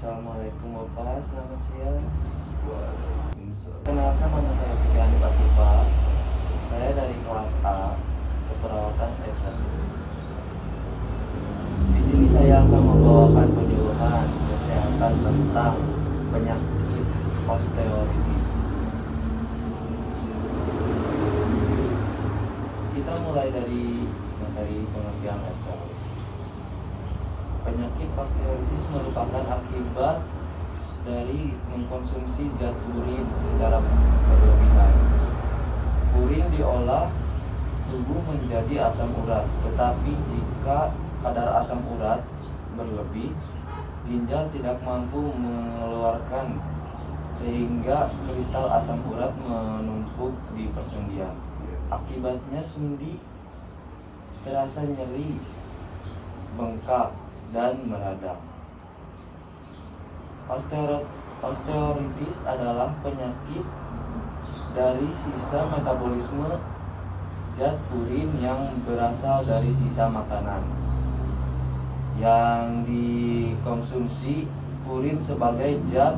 Assalamualaikum Bapak, selamat siang. Kenalkan, nama saya Fikri Pasifa. Saya dari kelas A, keperawatan S1. Di sini saya akan membawakan penyuluhan kesehatan tentang penyakit osteoartritis. Kita mulai dari materi pengertian osteoartritis. Penyakit osteoartritis merupakan akibat dari mengkonsumsi zat purin secara berlebihan. Purin diolah tubuh menjadi asam urat, tetapi jika kadar asam urat berlebih, ginjal tidak mampu mengeluarkan sehingga kristal asam urat menumpuk di persendian. Akibatnya sendi terasa nyeri, bengkak, dan meradang. Osteoartritis adalah penyakit dari sisa metabolisme zat purin yang berasal dari sisa makanan yang dikonsumsi. Purin sebagai zat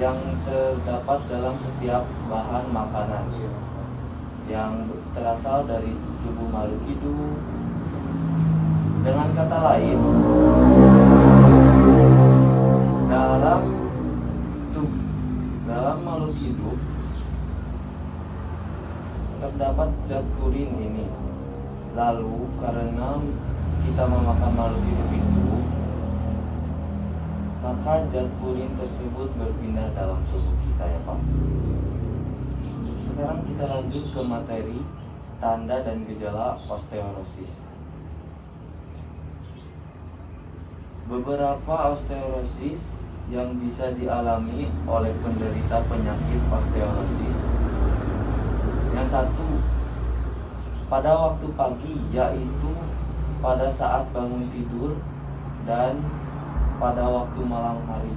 yang terdapat dalam setiap bahan makanan yang berasal dari tubuh makhluk hidup. Dengan kata lain, dalam makhluk hidup terdapat zat purin ini. Lalu karena kita memakan makhluk hidup itu, maka zat purin tersebut berpindah dalam tubuh kita, ya Pak. Sekarang kita lanjut ke materi tanda dan gejala osteoporosis. Beberapa osteoporosis yang bisa dialami oleh penderita penyakit osteoporosis. Yang satu, pada waktu pagi, yaitu pada saat bangun tidur dan pada waktu malam hari.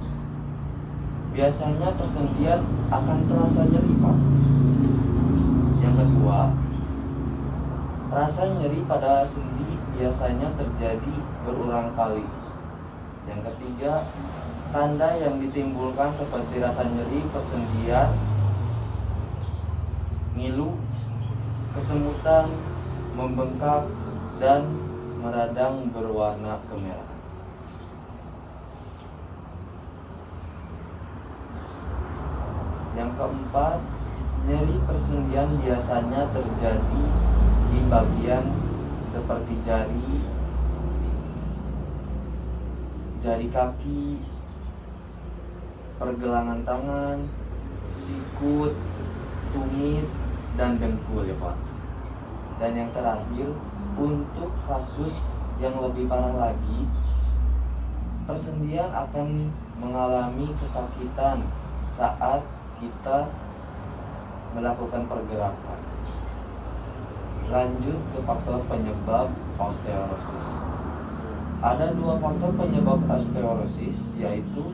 Biasanya persendian akan terasa nyeri, Pak. Yang kedua, rasa nyeri pada sendi biasanya terjadi berulang kali. Yang ketiga, tanda yang ditimbulkan seperti rasa nyeri, persendian, ngilu, kesemutan, membengkak, dan meradang berwarna kemerahan. Yang keempat, nyeri persendian biasanya terjadi di bagian seperti jari kaki, pergelangan tangan, sikut, tumit, dan dengkul, ya Pak. Dan yang terakhir, untuk kasus yang lebih parah lagi, persendian akan mengalami kesakitan saat kita melakukan pergerakan. Lanjut ke faktor penyebab osteoporosis. Ada dua faktor penyebab osteoporosis, yaitu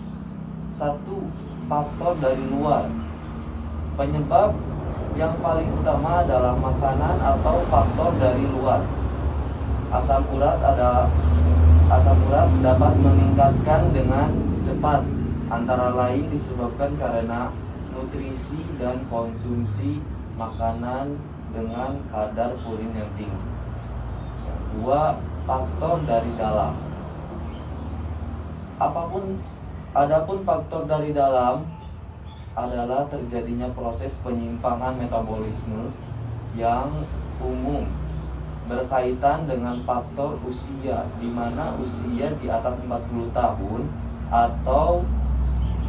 satu, faktor dari luar. Penyebab yang paling utama adalah makanan atau faktor dari luar. Asam urat dapat meningkatkan dengan cepat, antara lain disebabkan karena nutrisi dan konsumsi makanan dengan kadar purin yang tinggi. Yang kedua, faktor dari dalam. Adapun faktor dari dalam adalah terjadinya proses penyimpangan metabolisme yang umum berkaitan dengan faktor usia, di mana usia di atas 40 tahun atau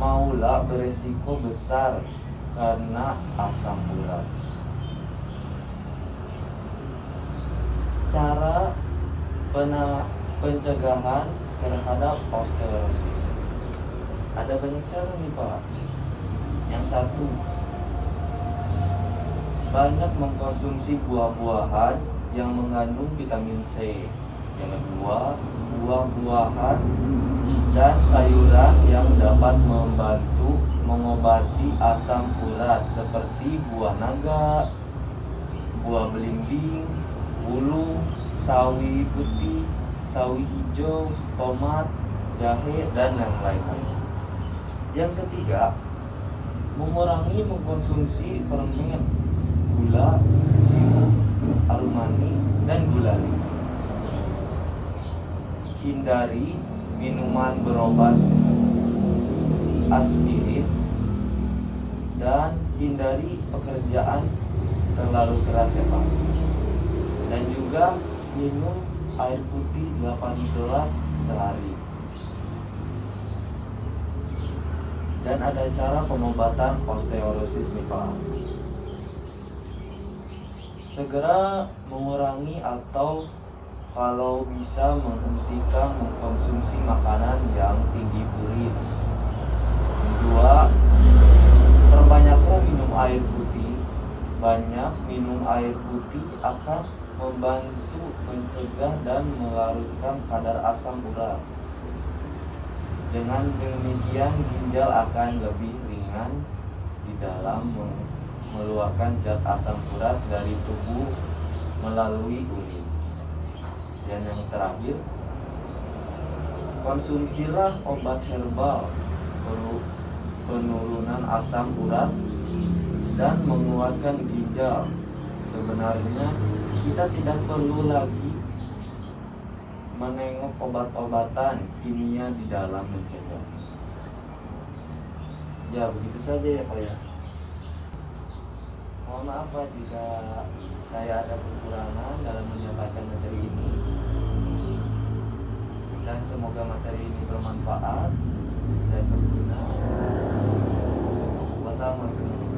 maulah beresiko besar karena asam urat. Cara pencegahan terhadap osteoporosis. Ada banyak cara nih, Pak. Yang satu, banyak mengkonsumsi buah-buahan yang mengandung vitamin C. Yang kedua, buah-buahan dan sayuran yang dapat membantu mengobati asam urat seperti buah naga, buah belimbing, ulu, sawi putih, sawi hijau, tomat, jahe, dan yang lain-lain. Yang ketiga, mengurangi mengkonsumsi permen, gula, sirup, harum manis, dan gulali. Hindari minuman berobat aspirin dan hindari pekerjaan terlalu keras ya Pak. Dan juga minum air putih 8 gelas sehari. Dan ada cara pengobatan osteoporosis nih Pak. Segera mengurangi atau kalau bisa menghentikan mengkonsumsi makanan yang tinggi purin. Kedua, perbanyaklah minum air putih. Banyak minum air putih akan membantu mencegah dan melarutkan kadar asam urat. Dengan demikian ginjal akan lebih ringan di dalam mengeluarkan zat asam urat dari tubuh melalui urin. Dan yang terakhir, konsumsilah obat herbal penurunan asam urat dan menguatkan ginjal. Sebenarnya kita tidak perlu lagi menengok obat-obatan kimia di dalam mencegah. Ya begitu saja ya Pak ya. Mohon maaf Pak jika saya ada kekurangan dalam menyampaikan materi ini. Dan semoga materi ini bermanfaat dan berguna. Wassalamualaikum.